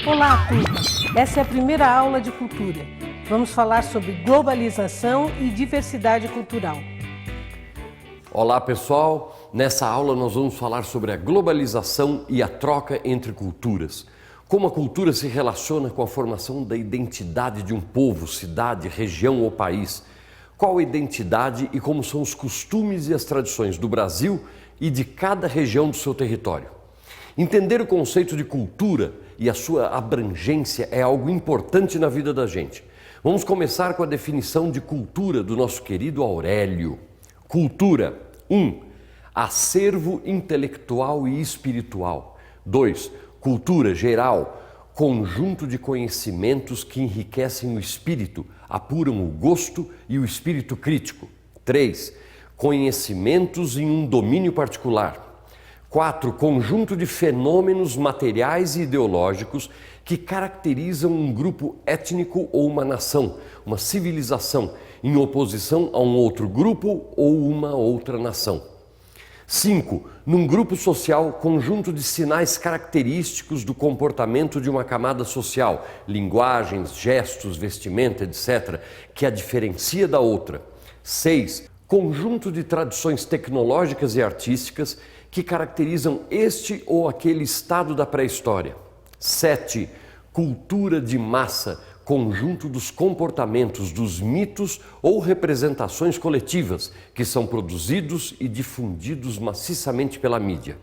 Olá, turma! Essa é a primeira aula de cultura. Vamos falar sobre globalização e diversidade cultural. Olá, pessoal! Nessa aula nós vamos falar sobre a globalização e a troca entre culturas. Como a cultura se relaciona com a formação da identidade de um povo, cidade, região ou país. Qual a identidade e como são os costumes e as tradições do Brasil e de cada região do seu território. Entender o conceito de cultura e a sua abrangência é algo importante na vida da gente. Vamos começar com a definição de cultura do nosso querido Aurélio. Cultura: 1. Acervo intelectual e espiritual. 2. Cultura geral, conjunto de conhecimentos que enriquecem o espírito, apuram o gosto e o espírito crítico. 3. Conhecimentos em um domínio particular. 4. Conjunto de fenômenos materiais e ideológicos que caracterizam um grupo étnico ou uma nação, uma civilização, em oposição a um outro grupo ou uma outra nação. 5. Num grupo social, conjunto de sinais característicos do comportamento de uma camada social, linguagens, gestos, vestimenta, etc., que a diferencia da outra. 6. Conjunto de tradições tecnológicas e artísticas que caracterizam este ou aquele estado da pré-história. 7. Cultura de massa, conjunto dos comportamentos, dos mitos ou representações coletivas que são produzidos e difundidos maciçamente pela mídia.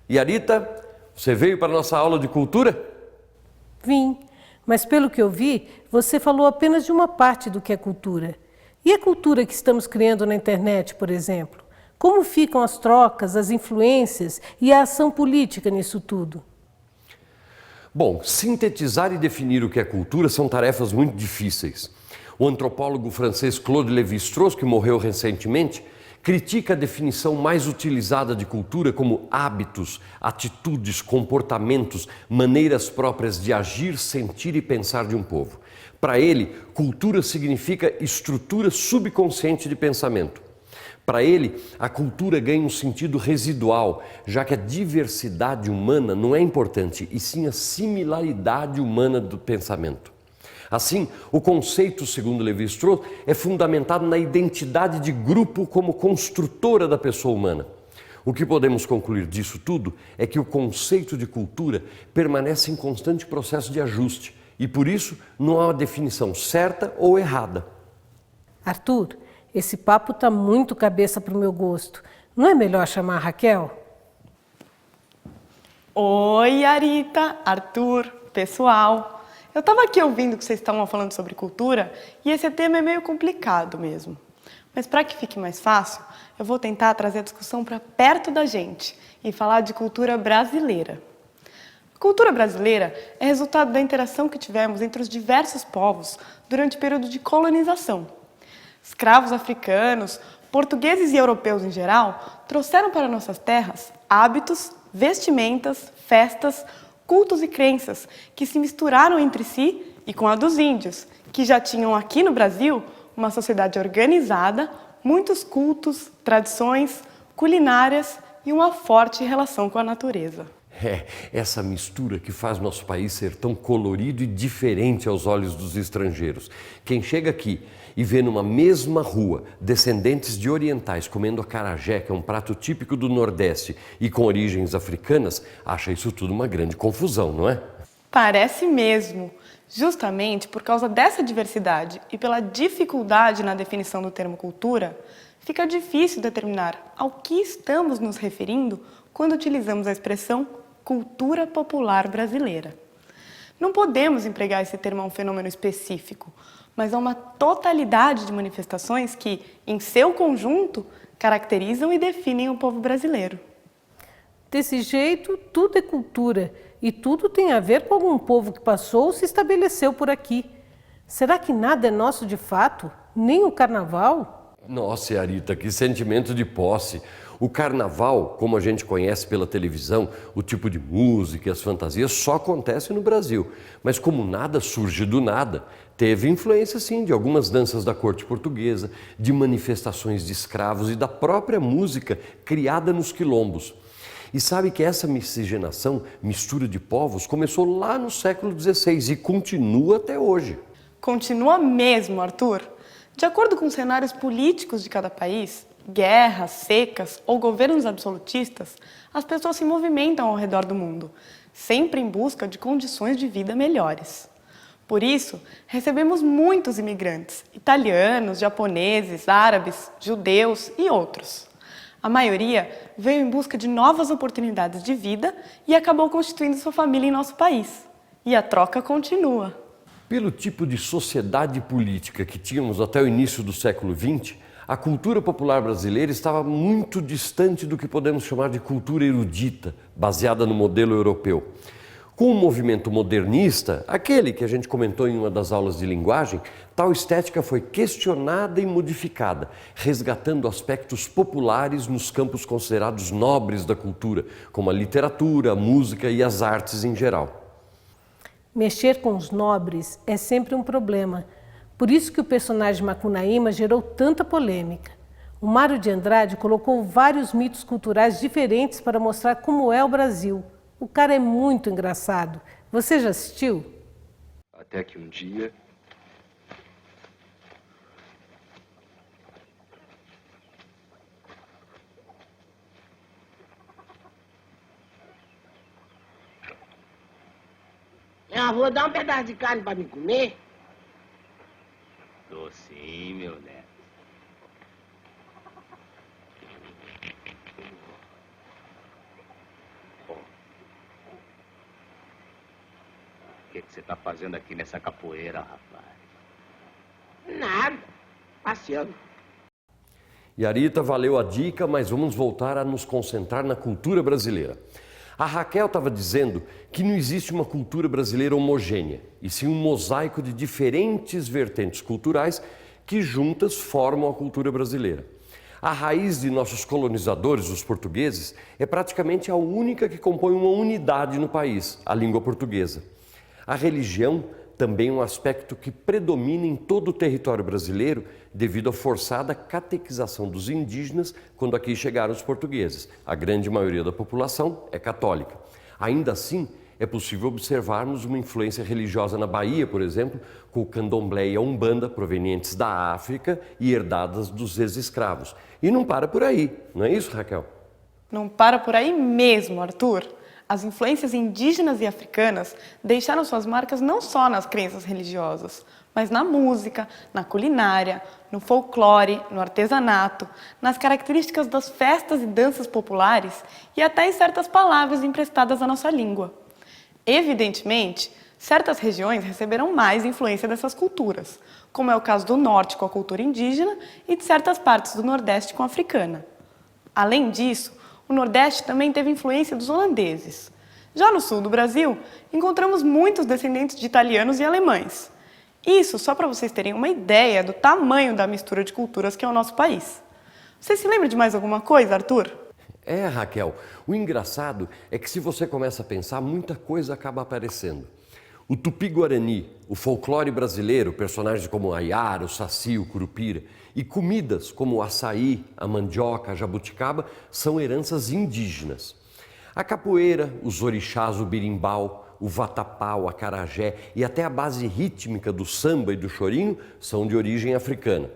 E Arita, você veio para a nossa aula de cultura? Vim, mas pelo que eu vi, você falou apenas de uma parte do que é cultura. E a cultura que estamos criando na internet, por exemplo? Como ficam as trocas, as influências e a ação política nisso tudo? Bom, sintetizar e definir o que é cultura são tarefas muito difíceis. O antropólogo francês Claude Lévi-Strauss, que morreu recentemente, critica a definição mais utilizada de cultura como hábitos, atitudes, comportamentos, maneiras próprias de agir, sentir e pensar de um povo. Para ele, cultura significa estrutura subconsciente de pensamento. Para ele, a cultura ganha um sentido residual, já que a diversidade humana não é importante, e sim a similaridade humana do pensamento. Assim, o conceito, segundo Lévi-Strauss, é fundamentado na identidade de grupo como construtora da pessoa humana. O que podemos concluir disso tudo é que o conceito de cultura permanece em constante processo de ajuste, e por isso não há uma definição certa ou errada. Arthur, esse papo tá muito cabeça para o meu gosto. Não é melhor chamar a Raquel? Oi, Arita, Arthur, pessoal. Eu estava aqui ouvindo que vocês estavam falando sobre cultura e esse tema é meio complicado mesmo. Mas para que fique mais fácil, eu vou tentar trazer a discussão para perto da gente e falar de cultura brasileira. A cultura brasileira é resultado da interação que tivemos entre os diversos povos durante o período de colonização. Escravos africanos, portugueses e europeus em geral, trouxeram para nossas terras hábitos, vestimentas, festas, cultos e crenças que se misturaram entre si e com a dos índios, que já tinham aqui no Brasil uma sociedade organizada, muitos cultos, tradições, culinárias e uma forte relação com a natureza. É essa mistura que faz nosso país ser tão colorido e diferente aos olhos dos estrangeiros. Quem chega aqui e vê numa mesma rua descendentes de orientais comendo acarajé, que é um prato típico do Nordeste e com origens africanas, acha isso tudo uma grande confusão, não é? Parece mesmo. Justamente por causa dessa diversidade e pela dificuldade na definição do termo cultura, fica difícil determinar ao que estamos nos referindo quando utilizamos a expressão cultura popular brasileira. Não podemos empregar esse termo a um fenômeno específico, mas a uma totalidade de manifestações que, em seu conjunto, caracterizam e definem o povo brasileiro. Desse jeito, tudo é cultura e tudo tem a ver com algum povo que passou ou se estabeleceu por aqui. Será que nada é nosso de fato? Nem o carnaval? Nossa, Arita, que sentimento de posse! O carnaval, como a gente conhece pela televisão, o tipo de música e as fantasias só acontece no Brasil. Mas como nada surge do nada, teve influência sim de algumas danças da corte portuguesa, de manifestações de escravos e da própria música criada nos quilombos. E sabe que essa miscigenação, mistura de povos, começou lá no século XVI e continua até hoje. Continua mesmo, Arthur. De acordo com os cenários políticos de cada país, guerras, secas ou governos absolutistas, as pessoas se movimentam ao redor do mundo, sempre em busca de condições de vida melhores. Por isso, recebemos muitos imigrantes, italianos, japoneses, árabes, judeus e outros. A maioria veio em busca de novas oportunidades de vida e acabou constituindo sua família em nosso país. E a troca continua. Pelo tipo de sociedade política que tínhamos até o início do século XX, a cultura popular brasileira estava muito distante do que podemos chamar de cultura erudita, baseada no modelo europeu. Com o movimento modernista, aquele que a gente comentou em uma das aulas de linguagem, tal estética foi questionada e modificada, resgatando aspectos populares nos campos considerados nobres da cultura, como a literatura, a música e as artes em geral. Mexer com os nobres é sempre um problema. Por isso que o personagem Macunaíma gerou tanta polêmica. O Mário de Andrade colocou vários mitos culturais diferentes para mostrar como é o Brasil. O cara é muito engraçado. Você já assistiu? Até que um dia... Meu avô, dá um pedaço de carne para me comer. Dou sim, meu neto. Oh. O que você tá fazendo aqui nessa capoeira, rapaz? Nada. Passeando. E Arita, valeu a dica, mas vamos voltar a nos concentrar na cultura brasileira. A Raquel estava dizendo que não existe uma cultura brasileira homogênea, e sim um mosaico de diferentes vertentes culturais que juntas formam a cultura brasileira. A raiz de nossos colonizadores, os portugueses, é praticamente a única que compõe uma unidade no país, a língua portuguesa. A religião também é um aspecto que predomina em todo o território brasileiro devido à forçada catequização dos indígenas quando aqui chegaram os portugueses. A grande maioria da população é católica. Ainda assim, é possível observarmos uma influência religiosa na Bahia, por exemplo, com o candomblé e a umbanda provenientes da África e herdadas dos ex-escravos. E não para por aí, não é isso, Raquel? Não para por aí mesmo, Arthur. As influências indígenas e africanas deixaram suas marcas não só nas crenças religiosas, mas na música, na culinária, no folclore, no artesanato, nas características das festas e danças populares e até em certas palavras emprestadas à nossa língua. Evidentemente, certas regiões receberam mais influência dessas culturas, como é o caso do Norte com a cultura indígena e de certas partes do Nordeste com a africana. Além disso, o Nordeste também teve influência dos holandeses. Já no sul do Brasil, encontramos muitos descendentes de italianos e alemães. Isso só para vocês terem uma ideia do tamanho da mistura de culturas que é o nosso país. Você se lembra de mais alguma coisa, Arthur? É, Raquel, o engraçado é que se você começa a pensar, muita coisa acaba aparecendo. O Tupi-Guarani, o folclore brasileiro, personagens como o Aiara, o Saci, o Curupira, e comidas como o açaí, a mandioca, a jabuticaba, são heranças indígenas. A capoeira, os orixás, o birimbau, o vatapá, o acarajé e até a base rítmica do samba e do chorinho são de origem africana.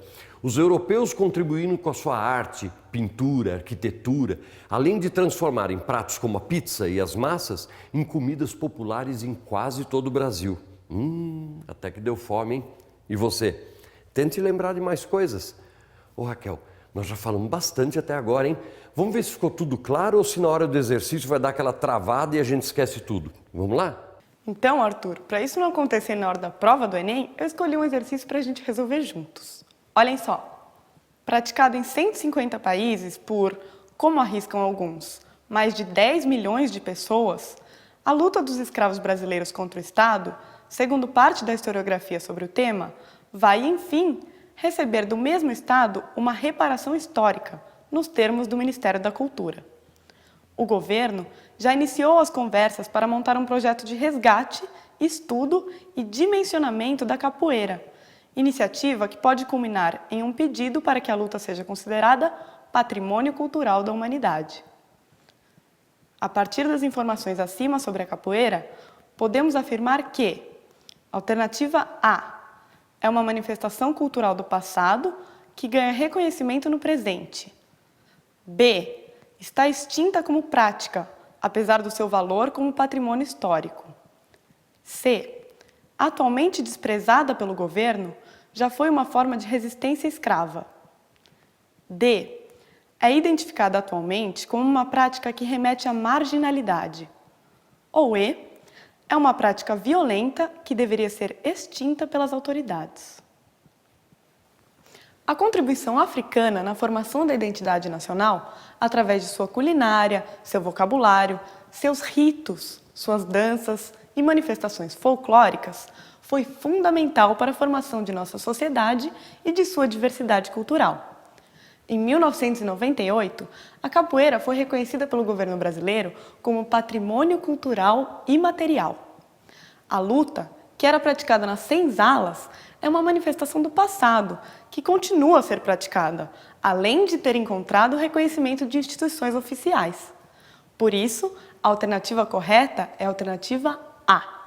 Os europeus contribuíram com a sua arte, pintura, arquitetura, além de transformarem pratos como a pizza e as massas em comidas populares em quase todo o Brasil. Até que deu fome, hein? E você? Tente lembrar de mais coisas. Ô Raquel, nós já falamos bastante até agora, hein? Vamos ver se ficou tudo claro ou se na hora do exercício vai dar aquela travada e a gente esquece tudo. Vamos lá? Então, Arthur, para isso não acontecer na hora da prova do Enem, eu escolhi um exercício para a gente resolver juntos. Olhem só, praticado em 150 países por, como arriscam alguns, mais de 10 milhões de pessoas, a luta dos escravos brasileiros contra o Estado, segundo parte da historiografia sobre o tema, vai, enfim, receber do mesmo Estado uma reparação histórica, nos termos do Ministério da Cultura. O governo já iniciou as conversas para montar um projeto de resgate, estudo e dimensionamento da capoeira, iniciativa que pode culminar em um pedido para que a luta seja considerada patrimônio cultural da humanidade. A partir das informações acima sobre a capoeira, podemos afirmar que alternativa A é uma manifestação cultural do passado que ganha reconhecimento no presente. B está extinta como prática, apesar do seu valor como patrimônio histórico. C atualmente desprezada pelo governo, já foi uma forma de resistência escrava. D é identificada atualmente como uma prática que remete à marginalidade. Ou E é uma prática violenta que deveria ser extinta pelas autoridades. A contribuição africana na formação da identidade nacional, através de sua culinária, seu vocabulário, seus ritos, suas danças e manifestações folclóricas, foi fundamental para a formação de nossa sociedade e de sua diversidade cultural. Em 1998, a capoeira foi reconhecida pelo governo brasileiro como patrimônio cultural imaterial. A luta, que era praticada nas senzalas, é uma manifestação do passado, que continua a ser praticada, além de ter encontrado o reconhecimento de instituições oficiais. Por isso, a alternativa correta é a alternativa A.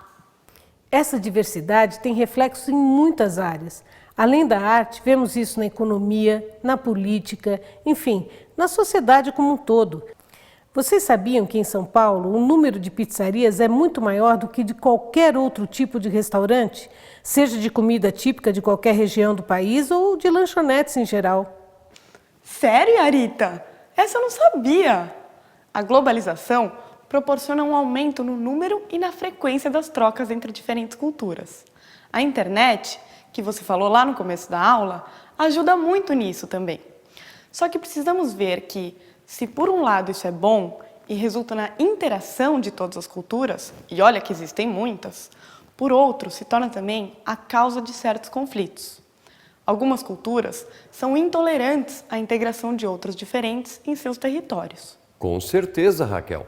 Essa diversidade tem reflexos em muitas áreas. Além da arte, vemos isso na economia, na política, enfim, na sociedade como um todo. Vocês sabiam que em São Paulo o número de pizzarias é muito maior do que de qualquer outro tipo de restaurante, seja de comida típica de qualquer região do país ou de lanchonetes em geral? Sério, Arita? Essa eu não sabia! A globalização proporciona um aumento no número e na frequência das trocas entre diferentes culturas. A internet, que você falou lá no começo da aula, ajuda muito nisso também. Só que precisamos ver que, se por um lado isso é bom e resulta na interação de todas as culturas, e olha que existem muitas, por outro se torna também a causa de certos conflitos. Algumas culturas são intolerantes à integração de outras diferentes em seus territórios. Com certeza, Raquel.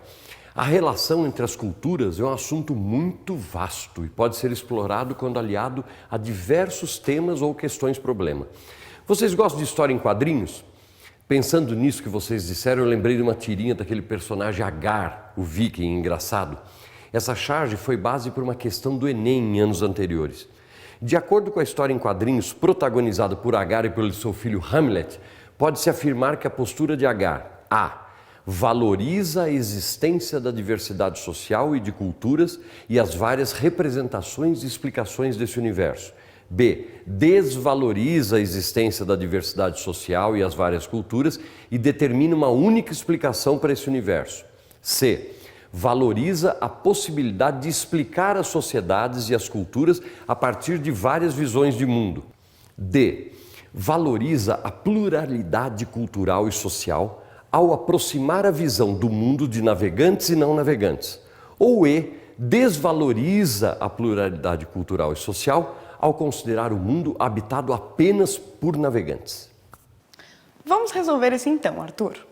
A relação entre as culturas é um assunto muito vasto e pode ser explorado quando aliado a diversos temas ou questões-problema. Vocês gostam de história em quadrinhos? Pensando nisso que vocês disseram, eu lembrei de uma tirinha daquele personagem Agar, o viking engraçado. Essa charge foi base por uma questão do Enem em anos anteriores. De acordo com a história em quadrinhos protagonizada por Agar e pelo seu filho Hamlet, pode-se afirmar que a postura de Agar, A, valoriza a existência da diversidade social e de culturas e as várias representações e explicações desse universo. B, desvaloriza a existência da diversidade social e as várias culturas e determina uma única explicação para esse universo. C, valoriza a possibilidade de explicar as sociedades e as culturas a partir de várias visões de mundo. D, valoriza a pluralidade cultural e social ao aproximar a visão do mundo de navegantes e não navegantes. Ou E, desvaloriza a pluralidade cultural e social ao considerar o mundo habitado apenas por navegantes. Vamos resolver isso então, Arthur.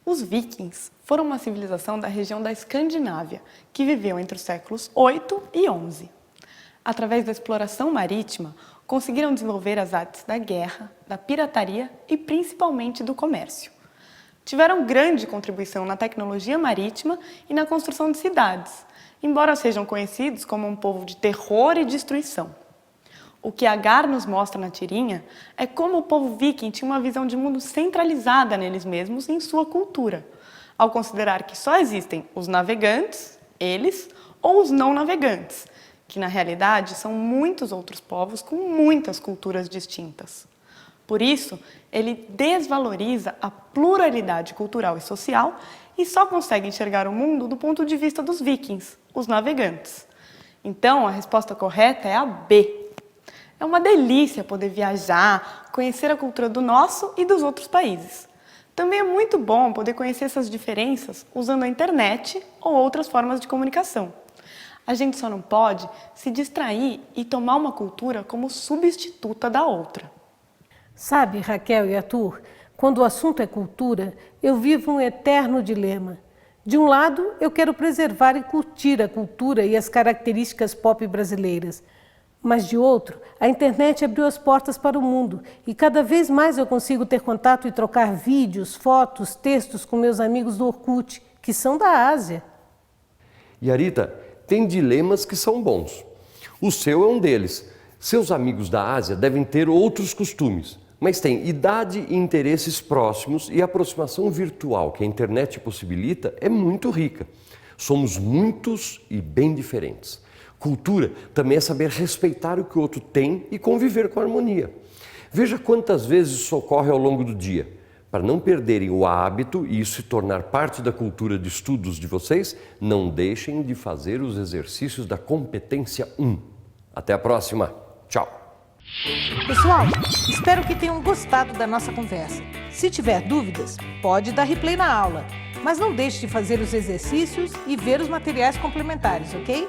Os vikings foram uma civilização da região da Escandinávia, que viveu entre os séculos 8 e 11. Através da exploração marítima, conseguiram desenvolver as artes da guerra, da pirataria e principalmente do comércio. Tiveram grande contribuição na tecnologia marítima e na construção de cidades, embora sejam conhecidos como um povo de terror e destruição. O que Agar nos mostra na tirinha é como o povo viking tinha uma visão de mundo centralizada neles mesmos e em sua cultura, ao considerar que só existem os navegantes, eles, ou os não navegantes, que na realidade são muitos outros povos com muitas culturas distintas. Por isso, ele desvaloriza a pluralidade cultural e social e só consegue enxergar o mundo do ponto de vista dos vikings, os navegantes. Então, a resposta correta é a B. É uma delícia poder viajar, conhecer a cultura do nosso e dos outros países. Também é muito bom poder conhecer essas diferenças usando a internet ou outras formas de comunicação. A gente só não pode se distrair e tomar uma cultura como substituta da outra. Sabe, Raquel e Arthur, quando o assunto é cultura, eu vivo um eterno dilema. De um lado, eu quero preservar e curtir a cultura e as características pop brasileiras. Mas de outro, a internet abriu as portas para o mundo e cada vez mais eu consigo ter contato e trocar vídeos, fotos, textos com meus amigos do Orkut, que que são da Ásia. E Arita, tem dilemas que são bons. O seu é um deles. Seus amigos da Ásia devem ter outros costumes, mas têm idade e interesses próximos e a aproximação virtual que a internet possibilita é muito rica. Somos muitos e bem diferentes. Cultura também é saber respeitar o que o outro tem e conviver com harmonia. Veja quantas vezes isso ocorre ao longo do dia. Para não perderem o hábito e isso se tornar parte da cultura de estudos de vocês, não deixem de fazer os exercícios da competência 1. Até a próxima. Tchau. Pessoal, espero que tenham gostado da nossa conversa. Se tiver dúvidas, pode dar replay na aula, mas não deixe de fazer os exercícios e ver os materiais complementares, ok?